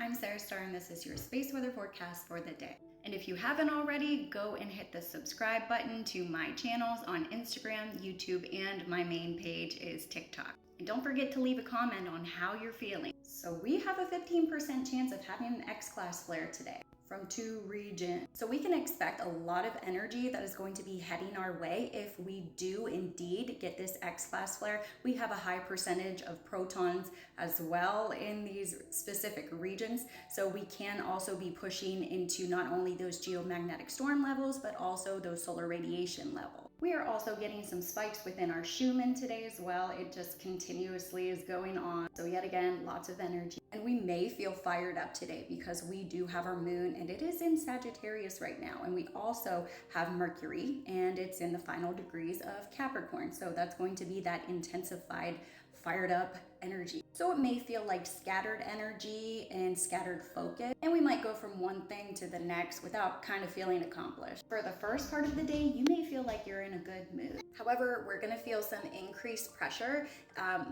I'm Sarah Star, and this is your space weather forecast for the day. And if you haven't already, go and hit the subscribe button to my channels on Instagram, YouTube, and my main page is TikTok. And don't forget to leave a comment on how you're feeling. So we have a 15% chance of having an X-class flare today from 2 regions. So we can expect a lot of energy that is going to be heading our way if we do indeed get this X-class flare. We have a high percentage of protons as well in these specific regions. So we can also be pushing into not only those geomagnetic storm levels, but also those solar radiation levels. We are also getting some spikes within our Schumann today as well. It just continuously is going on. So yet again, lots of energy. And we may feel fired up today because we do have our moon and it is in Sagittarius right now. And we also have Mercury and it's in the final degrees of Capricorn. So that's going to be that intensified, fired up energy. So it may feel like scattered energy and scattered focus, and we might go from one thing to the next without kind of feeling accomplished. For the first part of the day, you may feel like you're in a good mood. However, we're gonna feel some increased pressure,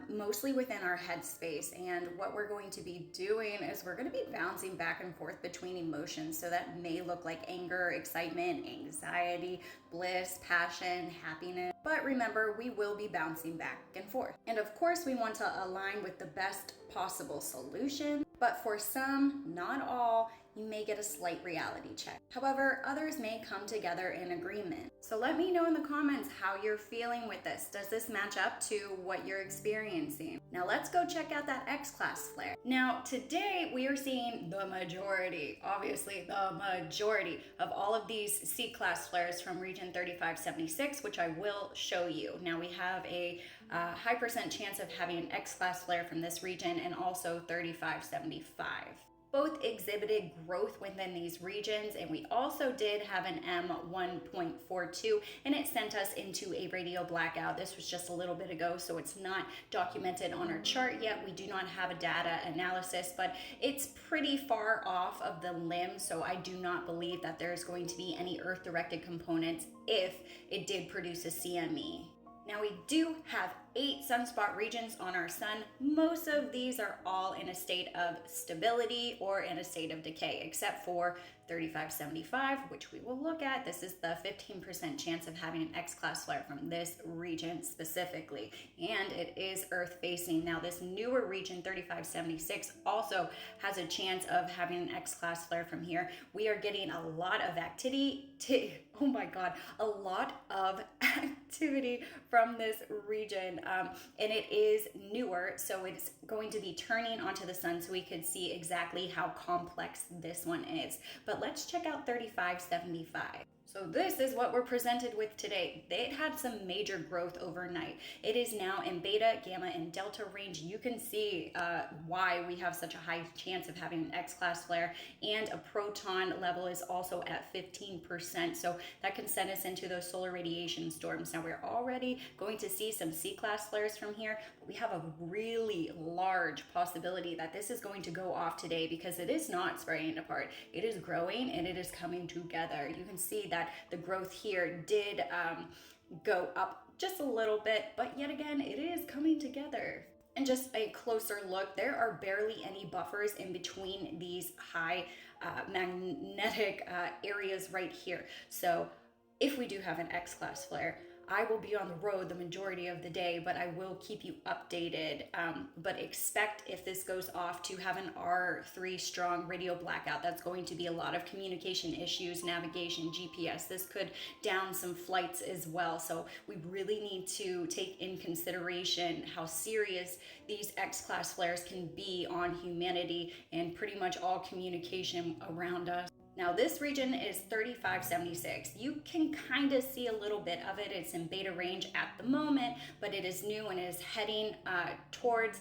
mostly within our headspace. And what we're going to be doing is we're gonna be bouncing back and forth between emotions. So that may look like anger, excitement, anxiety, bliss, passion, happiness. But remember, we will be bouncing back and forth. And of course, we want to align with the best possible solution. But for some, not all, you may get a slight reality check. However, others may come together in agreement. So let me know in the comments how you're feeling with this. Does this match up to what you're experiencing? Now let's go check out that X-class flare. Now today we are seeing the majority, obviously the majority of all of these C-class flares from region 3576, which I will show you. Now we have a high percent chance of having an X-class flare from this region and also 3575. Both exhibited growth within these regions, and we also did have an M1.42, and it sent us into a radio blackout. This was just a little bit ago, so it's not documented on our chart yet. We do not have a data analysis, but it's pretty far off of the limb, so I do not believe that there's going to be any Earth-directed components if it did produce a CME. Now we do have 8 sunspot regions on our sun. Most of these are all in a state of stability or in a state of decay, except for 3575, which we will look at. This is the 15% chance of having an X-class flare from this region specifically, and it is Earth facing. Now this newer region, 3576, also has a chance of having an X-class flare from here. We are getting a lot of activity, oh my God, a lot of activity from this region, and it is newer, so it's going to be turning onto the sun so we could see exactly how complex this one is. But let's check out 3575. So this is what we're presented with today. It had some major growth overnight. It is now in beta, gamma, and delta range. You can see why we have such a high chance of having an X-class flare, and a proton level is also at 15%. So that can send us into those solar radiation storms. Now we're already going to see some C-class flares from here, but we have a really large possibility that this is going to go off today because it is not spraying apart. It is growing and it is coming together. You can see that the growth here did go up just a little bit, but yet again, it is coming together. And just a closer look, there are barely any buffers in between these high magnetic areas right here. So if we do have an X-class flare, I will be on the road the majority of the day, but I will keep you updated. But expect, if this goes off, to have an R3 strong radio blackout. That's going to be a lot of communication issues, navigation, GPS. This could down some flights as well. So we really need to take in consideration how serious these X-class flares can be on humanity and pretty much all communication around us. Now this region is 3576. You can kind of see a little bit of it. It's in beta range at the moment, but it is new and is heading towards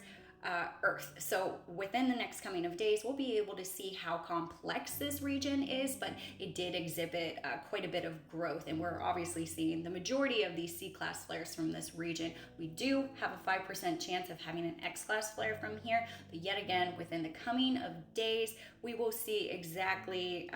Earth. So within the next coming of days, we'll be able to see how complex this region is, but it did exhibit quite a bit of growth, and we're obviously seeing the majority of these C-class flares from this region. We do have a 5% chance of having an X-class flare from here, but yet again, within the coming of days, we will see exactly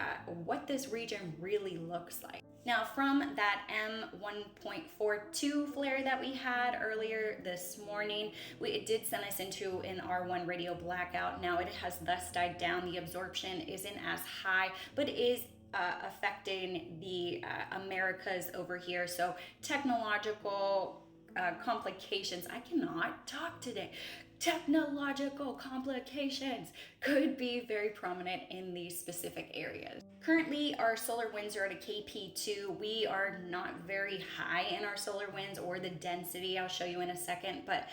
what this region really looks like. Now, from that M1.42 flare that we had earlier this morning, it did send us into an R1 radio blackout. Now it has thus died down. The absorption isn't as high, but is affecting the Americas over here. So technological complications. I cannot talk today. Technological complications could be very prominent in these specific areas. Currently, our solar winds are at a KP2. We are not very high in our solar winds or the density. I'll show you in a second, but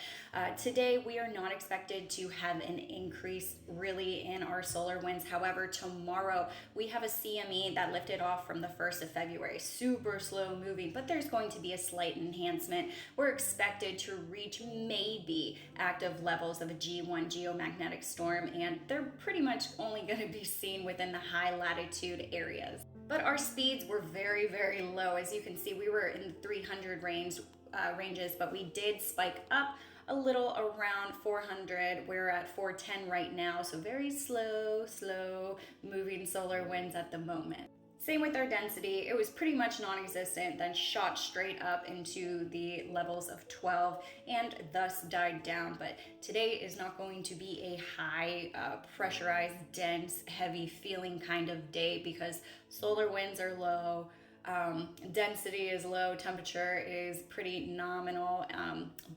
today we are not expected to have an increase really in our solar winds. However, tomorrow we have a CME that lifted off from the 1st of February. Super slow moving, but there's going to be a slight enhancement. We're expected to reach maybe active levels of a G1 geomagnetic storm, and they're pretty much only going to be seen within the high latitude areas. But our speeds were very, very low. As you can see, we were in the 300 ranges, but we did spike up a little around 400. We're at 410 right now, so very slow moving solar winds at the moment. Same with our density. It was pretty much non-existent, then shot straight up into the levels of 12 and thus died down. But today is not going to be a high pressurized, dense, heavy feeling kind of day because solar winds are low, density is low, temperature is pretty nominal.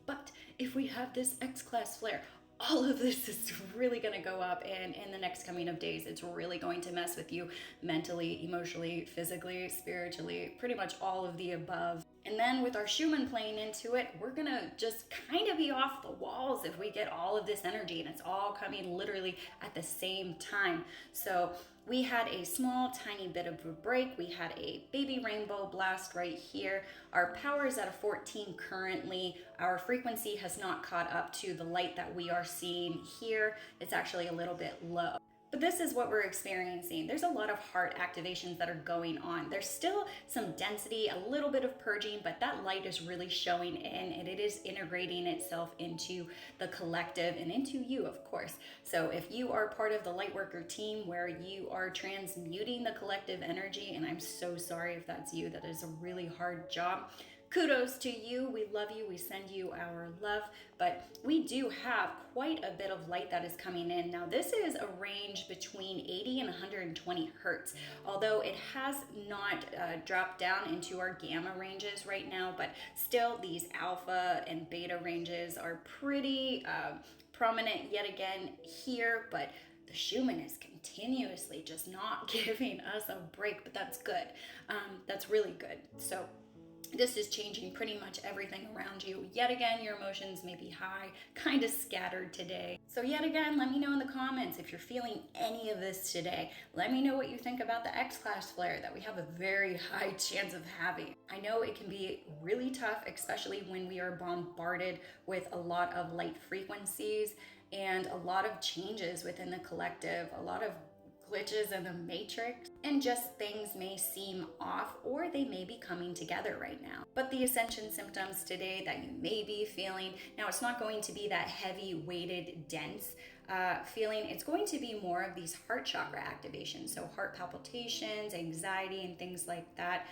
But if we have this X-class flare, all of this is really going to go up, and in the next coming of days, it's really going to mess with you mentally, emotionally, physically, spiritually, pretty much all of the above. And then with our Schumann playing into it, we're going to just kind of be off the walls if we get all of this energy, and it's all coming literally at the same time. So we had a small, tiny bit of a break. We had a baby rainbow blast right here. Our power is at a 14 currently. Our frequency has not caught up to the light that we are seeing here. It's actually a little bit low. But this is what we're experiencing. There's a lot of heart activations that are going on. There's still some density, a little bit of purging, but that light is really showing in, and it is integrating itself into the collective and into you, of course. So if you are part of the Lightworker team where you are transmuting the collective energy, and I'm so sorry if that's you, that is a really hard job. Kudos to you. We love you. We send you our love. But we do have quite a bit of light that is coming in. Now, this is a range between 80 and 120 hertz, although it has not dropped down into our gamma ranges right now, but still these alpha and beta ranges are pretty prominent yet again here. But the Schumann is continuously just not giving us a break, but that's good. That's really good. So this is changing pretty much everything around you. Yet again, your emotions may be high, kind of scattered today. So yet again, let me know in the comments if you're feeling any of this today. Let me know what you think about the X-class flare that we have a very high chance of having. I know it can be really tough, especially when we are bombarded with a lot of light frequencies and a lot of changes within the collective, a lot of glitches in the matrix, and just things may seem off or they may be coming together right now. But the ascension symptoms today that you may be feeling, now it's not going to be that heavy weighted dense feeling. It's going to be more of these heart chakra activations, so heart palpitations, anxiety, and things like that.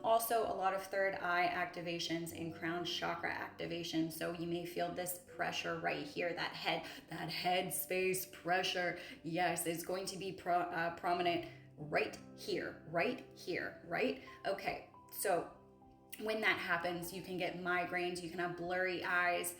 Also a lot of third eye activations and crown chakra activation, so you may feel this pressure right here, that head space pressure. Yes, it's going to be prominent right here, right? Okay, so when that happens, you can get migraines, you can have blurry eyes,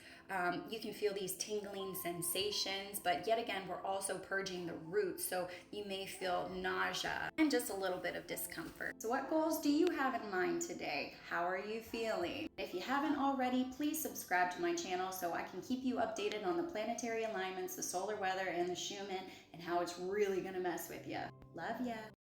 you can feel these tingling sensations, but yet again, we're also purging the roots, so you may feel nausea and just a little bit of discomfort. So what goals do you have in mind today? How are you feeling? If you haven't already, please subscribe to my channel so I can keep you updated on the planetary alignments, the solar weather, and the Schumann, and how it's really gonna mess with you. Love ya.